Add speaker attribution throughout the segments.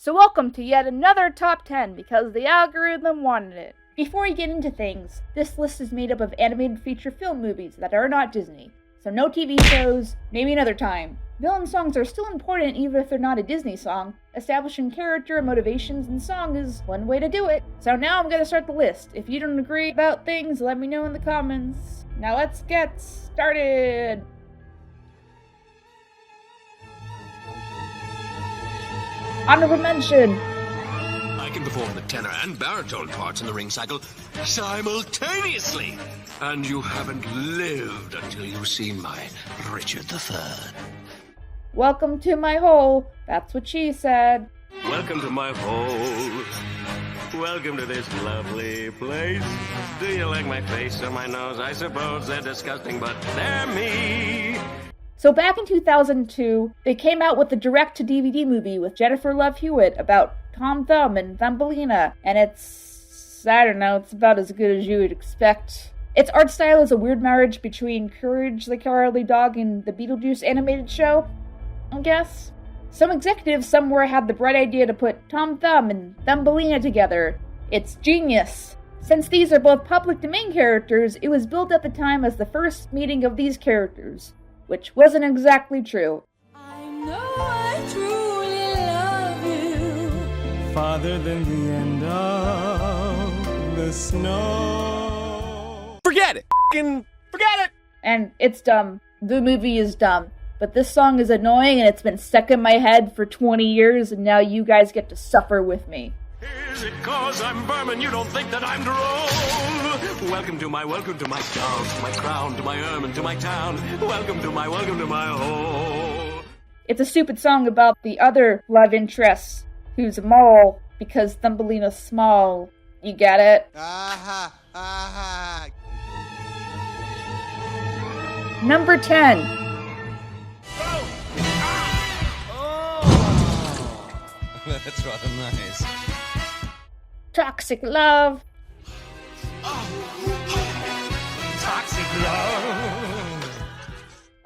Speaker 1: So welcome to yet another top 10 because the algorithm wanted it. Before we get into things, this list is made up of animated feature film movies that are not Disney. So no TV shows, maybe another time. Villain songs are still important even if they're not a Disney song. Establishing character, motivations, and song is one way to do it. So now I'm gonna start the list. If you don't agree about things, let me know in the comments. Now let's get started! Honorable mention!
Speaker 2: I can perform the tenor and baritone parts in the ring cycle simultaneously. And you haven't lived until you've seen my Richard III.
Speaker 1: Welcome to my hole. That's what she said.
Speaker 3: Welcome to my hole. Welcome to this lovely place. Do you like my face or my nose? I suppose they're disgusting, but they're me.
Speaker 1: So back in 2002, they came out with the direct-to-DVD movie with Jennifer Love Hewitt about Tom Thumb and Bumbalina, and it's about as good as you would expect. Its art style is a weird marriage between Courage the Cowardly Dog and the Beetlejuice animated show, I guess. Some executive somewhere had the bright idea to put Tom Thumb and Thumbelina together. It's genius. Since these are both public domain characters, it was billed at the time as the first meeting of these characters, which wasn't exactly true.
Speaker 4: I know I truly love you.
Speaker 5: Farther than the end of the snow.
Speaker 2: Forget it! Forget it!
Speaker 1: And it's dumb. The movie is dumb. But this song is annoying and it's been stuck in my head for 20 years and now you guys get to suffer with me.
Speaker 3: Is it cause I'm vermin you don't think that I'm drone? Welcome to my gown, to my crown, to my ermine, to my town. Welcome to my hole.
Speaker 1: It's a stupid song about the other love interest, who's a mole, because Thumbelina's small. You get it? Number 10.
Speaker 5: That's rather nice.
Speaker 1: Toxic Love.
Speaker 5: Toxic love.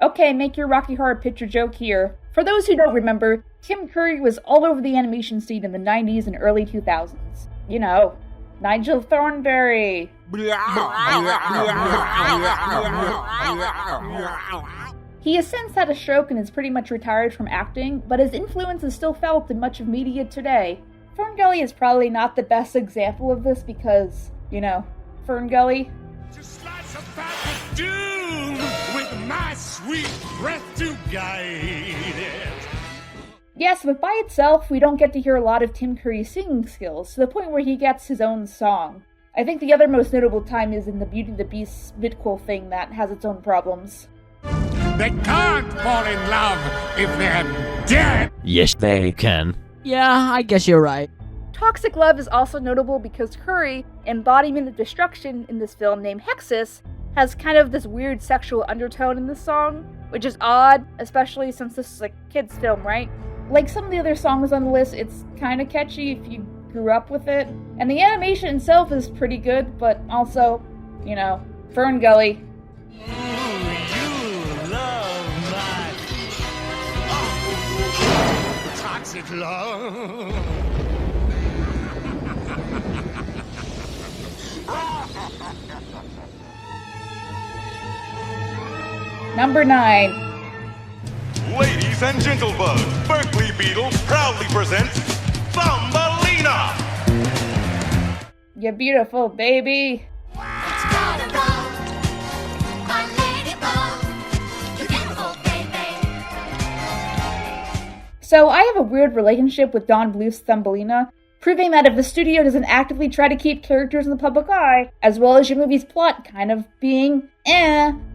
Speaker 1: Okay, make your Rocky Horror Picture joke here. For those who don't remember, Tim Curry was all over the animation scene in the 90s and early 2000s. You know, Nigel Thornberry. He has since had a stroke and is pretty much retired from acting, but his influence is still felt in much of media today. Ferngully is probably not the best example of this because, you know, Ferngully.
Speaker 5: Just slice a path of doom with my sweet breath to guide it.
Speaker 1: Yes, but by itself, we don't get to hear a lot of Tim Curry's singing skills, to the point where he gets his own song. I think the other most notable time is in the Beauty and the Beast midquel thing that has its own problems.
Speaker 5: They can't fall in love if they're dead.
Speaker 6: Yes, they can.
Speaker 7: Yeah, I guess you're right.
Speaker 1: Toxic Love is also notable because Curry, embodiment of destruction in this film named Hexus, has kind of this weird sexual undertone in this song, which is odd, especially since this is a kid's film, right? Like some of the other songs on the list, it's kind of catchy if you grew up with it. And the animation itself is pretty good, but also, you know, Ferngully.
Speaker 5: Toxic love.
Speaker 1: Number 9.
Speaker 8: Ladies and gentlemen, Berkeley Beatles proudly presents Bumbalina!
Speaker 1: You beautiful baby.
Speaker 4: It's gonna roll, my ladybug, you beautiful baby.
Speaker 1: So I have a weird relationship with Don Bluth's Thumbelina, proving that if the studio doesn't actively try to keep characters in the public eye, as well as your movie's plot kind of being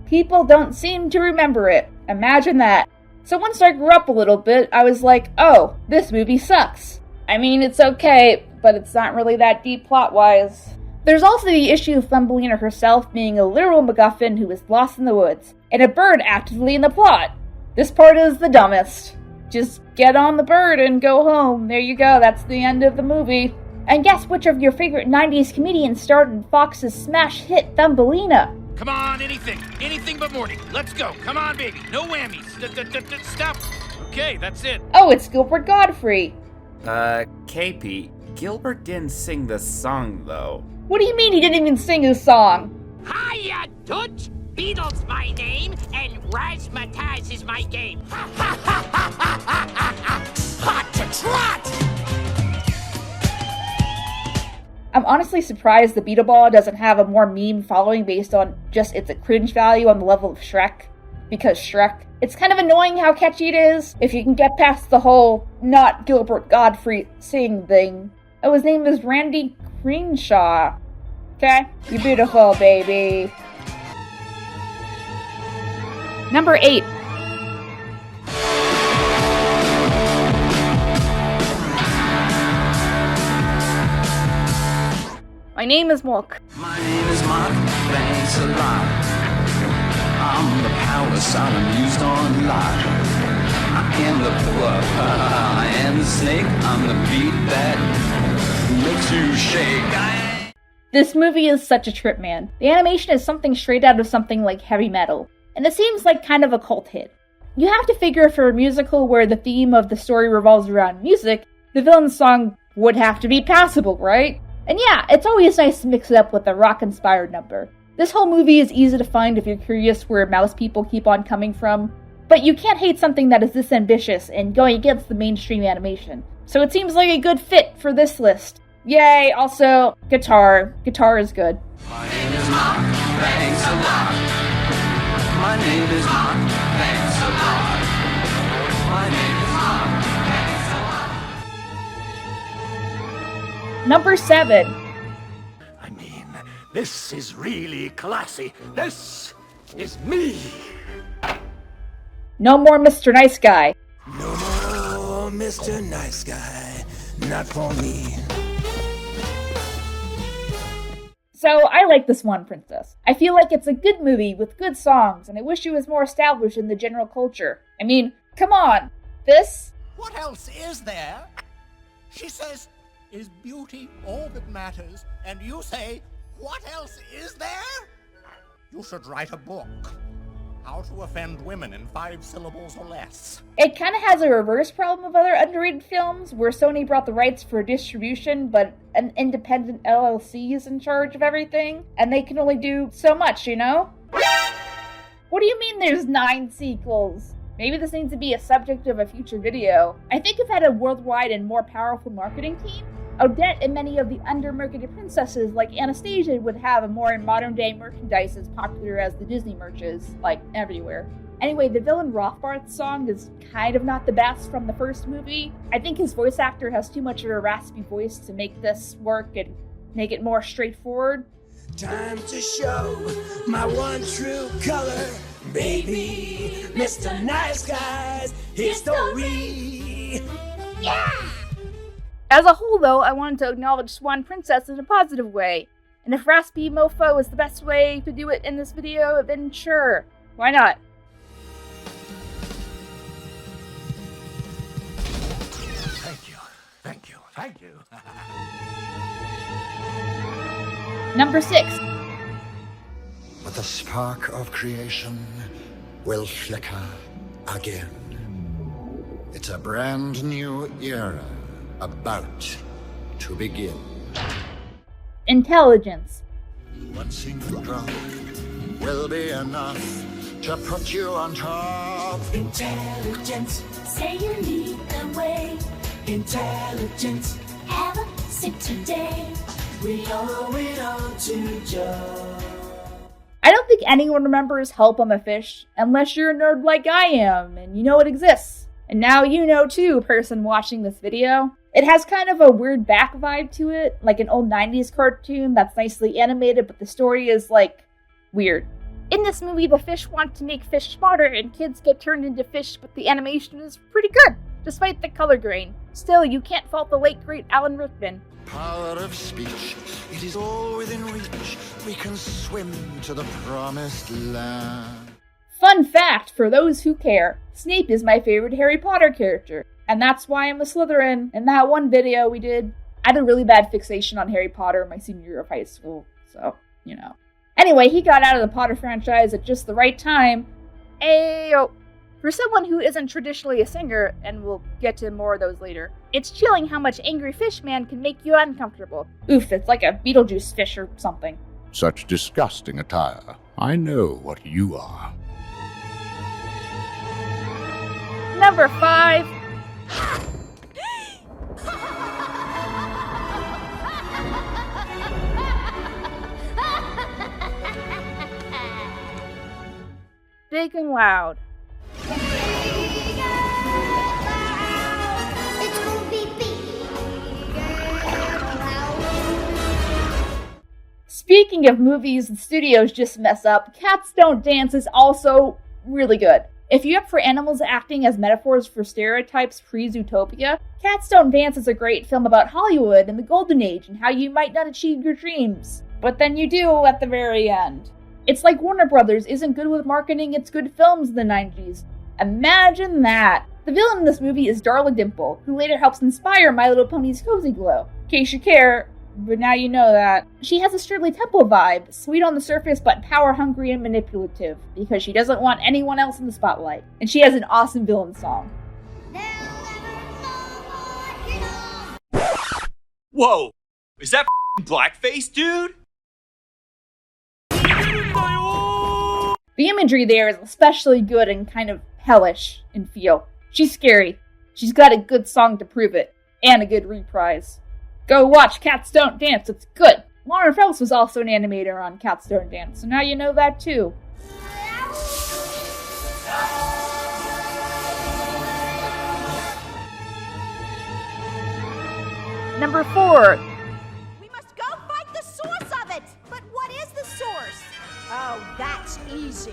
Speaker 1: people don't seem to remember it. Imagine that. So once I grew up a little bit, I was like, oh, this movie sucks. I mean, it's okay, but it's not really that deep plot-wise. There's also the issue of Thumbelina herself being a literal MacGuffin who was lost in the woods, and a bird actively in the plot. This part is the dumbest. Just get on the bird and go home. There you go, that's the end of the movie. And guess which of your favorite 90s comedians starred in Fox's smash hit Thumbelina?
Speaker 9: Come on, anything but Morty. Let's go. Come on, baby. No whammies. Stop. Okay, that's it.
Speaker 1: Oh, it's Gilbert Gottfried.
Speaker 6: KP, Gilbert didn't sing the song, though.
Speaker 1: What do you mean he didn't even sing his song?
Speaker 10: Hiya, Toots! Beetle's my name, and Razzmatazz is my game. Hot to trot!
Speaker 1: I'm honestly surprised the Beetleball doesn't have a more meme following based on just its cringe value on the level of Shrek. Because Shrek, it's kind of annoying how catchy it is, if you can get past the whole not Gilbert Godfrey sing thing. Oh, his name is Randy Crenshaw. Okay? You're beautiful, baby. Number 8. My name is Mark.
Speaker 11: My name is Mark, thanks a lot. I'm the power sound I'm used on lot. I am the poor, I am the snake. I'm the beat that makes you shake.
Speaker 1: This movie is such a trip, man. The animation is something straight out of something like heavy metal, and it seems like kind of a cult hit. You have to figure for a musical where the theme of the story revolves around music, the villain's song would have to be passable, right? And yeah, it's always nice to mix it up with a rock-inspired number. This whole movie is easy to find if you're curious where mouse people keep on coming from, but you can't hate something that is this ambitious and going against the mainstream animation. So it seems like a good fit for this list. Yay, also, guitar. Guitar is good.
Speaker 11: My name is Mark, thanks a lot. My name is Mark, thanks a lot. My name is Mark, thanks a lot.
Speaker 1: Number 7.
Speaker 5: I mean, this is really classy. This is me.
Speaker 1: No more Mr. Nice Guy.
Speaker 5: No more Mr. Nice Guy. Not for me.
Speaker 1: So, I like The Swan Princess. I feel like it's a good movie with good songs, and I wish it was more established in the general culture. I mean, come on. This?
Speaker 12: What else is there? She says, is beauty all that matters? And you say, what else is there? You should write a book. How to offend women in 5 syllables or less.
Speaker 1: It kind of has a reverse problem of other underrated films, where Sony brought the rights for distribution, but an independent LLC is in charge of everything, and they can only do so much, you know? What do you mean there's 9 sequels? Maybe this needs to be a subject of a future video. I think if it had a worldwide and more powerful marketing team, Odette and many of the under-marketed princesses like Anastasia would have a more modern-day merchandise as popular as the Disney merch is, like, everywhere. Anyway, the villain Rothbarth's song is kind of not the best from the first movie. I think his voice actor has too much of a raspy voice to make this work and make it more straightforward.
Speaker 5: Time to show my one true color, baby. Mr. Nice Guy's history.
Speaker 1: Yeah! As a whole, though, I wanted to acknowledge Swan Princess in a positive way. And if Raspy Mofo is the best way to do it in this video, then sure, why not?
Speaker 5: Thank you, thank you, thank you.
Speaker 1: Number 6.
Speaker 13: But the spark of creation will flicker again. It's a brand new era about to begin.
Speaker 1: Intelligence.
Speaker 13: One single drop will be enough to put you on top.
Speaker 4: Intelligence, say you lead the way. Intelligence, have a sip today. We owe it all to Joe.
Speaker 1: I don't think anyone remembers Help, I'm a Fish, unless you're a nerd like I am, and you know it exists. And now you know too, person watching this video. It has kind of a weird back vibe to it, like an old 90s cartoon that's nicely animated, but the story is, like, weird. In this movie, the fish want to make fish smarter, and kids get turned into fish, but the animation is pretty good, despite the color grain. Still, you can't fault the late, great Alan Rickman.
Speaker 13: Power of speech, it is all within reach. We can swim to the promised land.
Speaker 1: Fun fact, for those who care, Snape is my favorite Harry Potter character. And that's why I'm a Slytherin. In that one video we did, I had a really bad fixation on Harry Potter my senior year of high school. So, you know. Anyway, he got out of the Potter franchise at just the right time. Ayo. For someone who isn't traditionally a singer, and we'll get to more of those later, it's chilling how much Angry Fish Man can make you uncomfortable. Oof, it's like a Beetlejuice fish or something.
Speaker 13: Such disgusting attire. I know what you are.
Speaker 1: Number 5. Big and loud. Speaking of movies the studios just mess up, Cats Don't Dance is also really good. If you're up for animals acting as metaphors for stereotypes pre-Zootopia, Cats Don't Dance is a great film about Hollywood and the Golden Age and how you might not achieve your dreams, but then you do at the very end. It's like Warner Brothers isn't good with marketing its good films in the 90s. Imagine that! The villain in this movie is Darla Dimple, who later helps inspire My Little Pony's Cozy Glow. In case you care, but now you know that. She has a Shirley Temple vibe, sweet on the surface but power-hungry and manipulative, because she doesn't want anyone else in the spotlight. And she has an awesome villain song.
Speaker 14: Whoa! Is that blackface, dude?
Speaker 1: The imagery there is especially good and kind of hellish in feel. She's scary. She's got a good song to prove it, and a good reprise. Go watch Cats Don't Dance, it's good! Lauren Phelps was also an animator on Cats Don't Dance, so now you know that too. Number 4.
Speaker 15: We must go find the source of it! But what is the source? Oh, that's easy.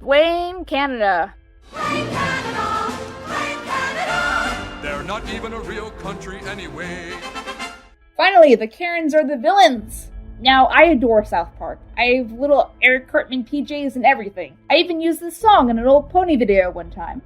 Speaker 1: Blame Canada.
Speaker 15: Blame Canada! Blame Canada!
Speaker 5: They're not even a real country anyway.
Speaker 1: Finally, the Karens are the villains! Now, I adore South Park. I have little Eric Cartman PJs and everything. I even used this song in an old Pony video one time.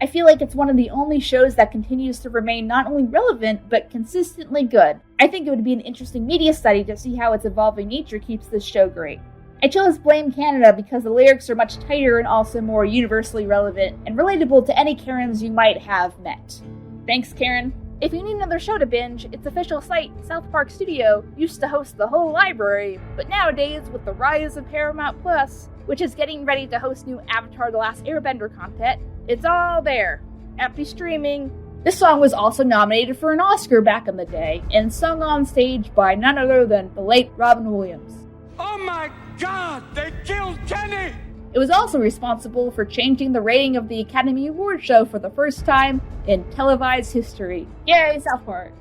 Speaker 1: I feel like it's one of the only shows that continues to remain not only relevant, but consistently good. I think it would be an interesting media study to see how its evolving nature keeps this show great. I chose Blame Canada because the lyrics are much tighter and also more universally relevant and relatable to any Karens you might have met. Thanks, Karen. If you need another show to binge, its official site, South Park Studio, used to host the whole library, but nowadays, with the rise of Paramount Plus, which is getting ready to host new Avatar The Last Airbender content, it's all there. Happy streaming. This song was also nominated for an Oscar back in the day, and sung on stage by none other than the late Robin Williams.
Speaker 5: Oh my God! They killed Kenny!
Speaker 1: It was also responsible for changing the rating of the Academy Awards show for the first time in televised history. Yay, South Park!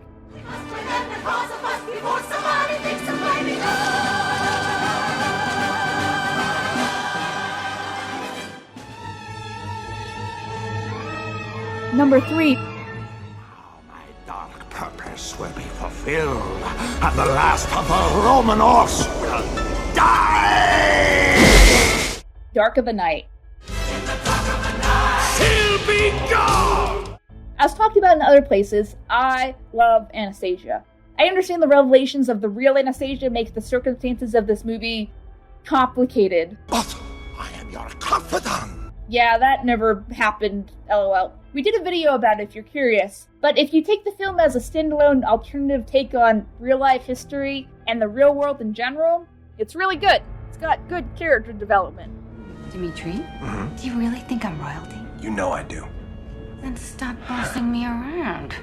Speaker 1: Number 3.
Speaker 8: Dark purpose will be fulfilled, and the last of the Roman horse will die!
Speaker 1: Dark of the Night.
Speaker 5: She'll be gone!
Speaker 1: As talked about in other places, I love Anastasia. I understand the revelations of the real Anastasia make the circumstances of this movie complicated.
Speaker 8: But I am your confidant!
Speaker 1: Yeah, that never happened, lol. We did a video about it if you're curious, but if you take the film as a standalone alternative take on real-life history and the real world in general, it's really good. It's got good character development.
Speaker 16: Dimitri, do you really think I'm royalty?
Speaker 8: You know I do.
Speaker 16: Then stop bossing me around.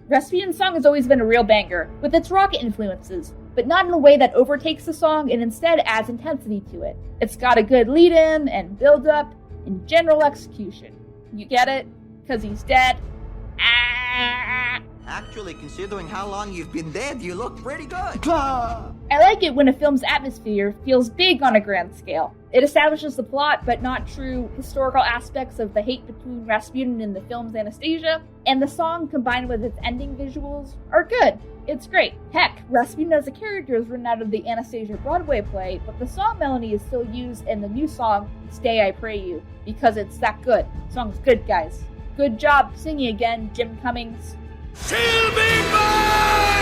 Speaker 1: Rasputin's song has always been a real banger, with its rock influences, but not in a way that overtakes the song and instead adds intensity to it. It's got a good lead-in and build-up and general execution. You get it? 'Cause he's dead?
Speaker 17: Actually, considering how long you've been dead, you look pretty good.
Speaker 1: I like it when a film's atmosphere feels big on a grand scale. It establishes the plot, but not true historical aspects of the hate between Rasputin and the film's Anastasia, and the song combined with its ending visuals are good. It's great. Heck, Rasputin as a character is written out of the Anastasia Broadway play, but the song melody is still used in the new song, Stay I Pray You, because it's that good. The song's good, guys. Good job singing again, Jim Cummings.
Speaker 5: She'll be mine!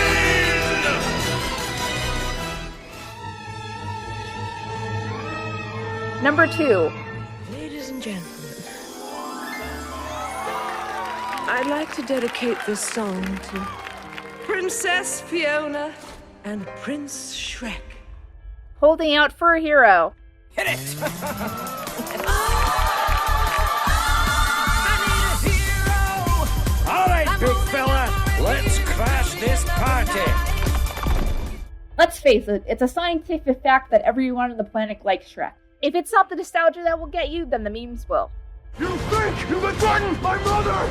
Speaker 1: Number 2.
Speaker 18: Ladies and gentlemen, I'd like to dedicate this song to Princess Fiona and Prince Shrek.
Speaker 1: Holding Out for a Hero.
Speaker 18: Hit it!
Speaker 5: All right, big fella, let's crash this party.
Speaker 1: Let's face it, it's a scientific fact that everyone on the planet likes Shrek. If it's not the nostalgia that will get you, then the memes will.
Speaker 8: You think you can threaten my mother?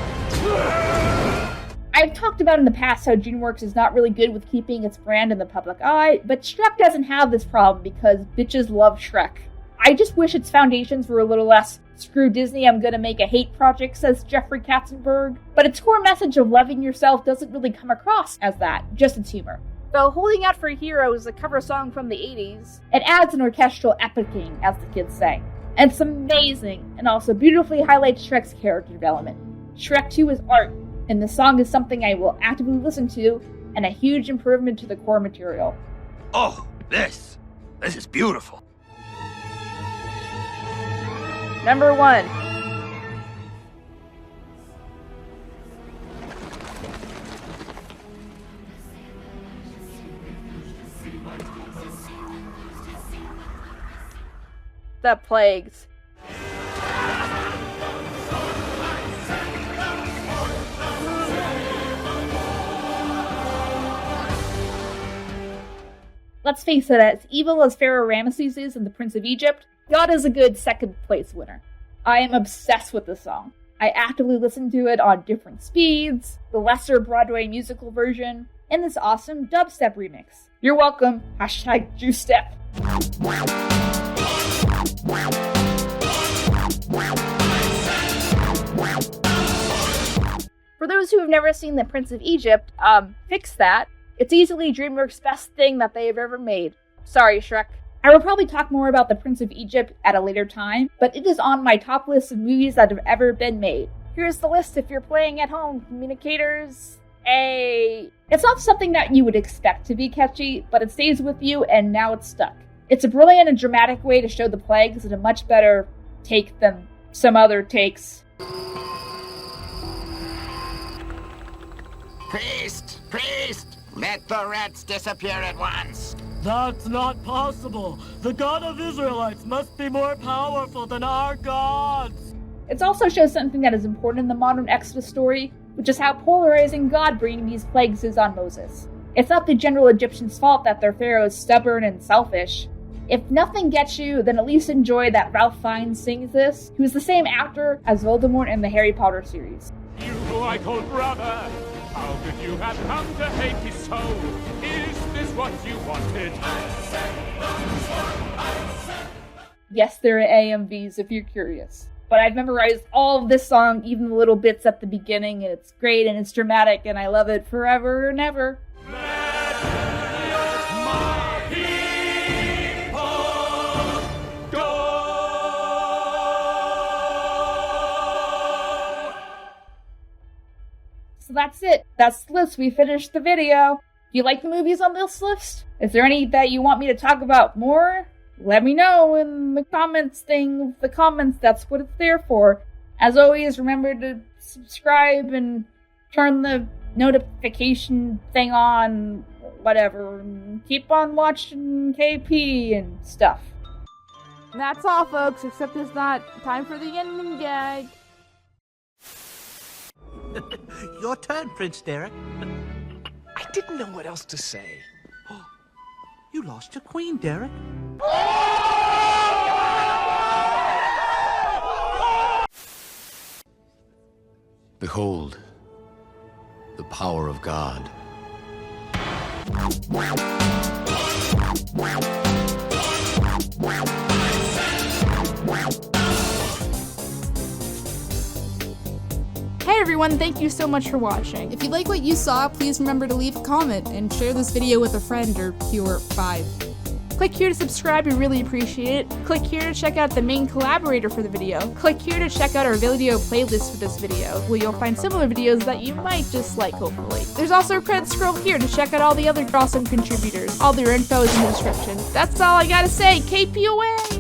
Speaker 1: I've talked about in the past how DreamWorks is not really good with keeping its brand in the public eye, but Shrek doesn't have this problem because bitches love Shrek. I just wish its foundations were a little less, screw Disney, I'm gonna make a hate project, says Jeffrey Katzenberg. But its core message of loving yourself doesn't really come across as that, just its humor. Though Holding Out for a Hero is a cover song from the 80s, it adds an orchestral epicing, as the kids say. And it's amazing, and also beautifully highlights Shrek's character development. Shrek 2 is art, and the song is something I will actively listen to, and a huge improvement to the core material.
Speaker 8: Oh, this is beautiful.
Speaker 1: Number 1. The Plagues. Let's face it, as evil as Pharaoh Ramesses is in The Prince of Egypt, God is a good second place winner. I am obsessed with this song. I actively listen to it on different speeds, the lesser Broadway musical version, and this awesome dubstep remix. You're welcome, #JuiceStep. For those who have never seen The Prince of Egypt, fix that. It's easily DreamWorks' best thing that they have ever made. Sorry, Shrek. I will probably talk more about The Prince of Egypt at a later time, but it is on my top list of movies that have ever been made. Here's the list if you're playing at home, communicators. It's not something that you would expect to be catchy, but it stays with you and now it's stuck. It's a brilliant and dramatic way to show the plagues in a much better take than some other takes.
Speaker 19: Priest! Priest! Let the rats disappear at once!
Speaker 20: That's not possible! The God of Israelites must be more powerful than our gods!
Speaker 1: It also shows something that is important in the modern Exodus story, which is how polarizing God bringing these plagues is on Moses. It's not the general Egyptians' fault that their pharaoh is stubborn and selfish. If nothing gets you, then at least enjoy that Ralph Fiennes sings this, who is the same actor as Voldemort in the Harry Potter series.
Speaker 5: You who I called brother, how could you have come to hate me so? Is this what you wanted?
Speaker 1: Yes, there are AMVs if you're curious. But I've memorized all of this song, even the little bits at the beginning, and it's great and it's dramatic, and I love it forever and ever. So that's it. That's the list. We finished the video. Do you like the movies on this list? Is there any that you want me to talk about more? Let me know in the comments thing. The comments, that's what it's there for. As always, remember to subscribe and turn the notification thing on, whatever. And keep on watching KP and stuff. And that's all, folks, except it's not time for the ending gag.
Speaker 17: Your turn, Prince Derek.
Speaker 21: I didn't know what else to say.
Speaker 17: You lost your queen, Derek.
Speaker 22: Behold, the power of God.
Speaker 23: Hey everyone, thank you so much for watching. If you like what you saw, please remember to leave a comment and share this video with a friend or two or 5. Click here to subscribe, we really appreciate it. Click here to check out the main collaborator for the video. Click here to check out our video playlist for this video, where you'll find similar videos that you might just like, hopefully. There's also a credit scroll here to check out all the other awesome contributors. All their info is in the description. That's all I gotta say, KP away!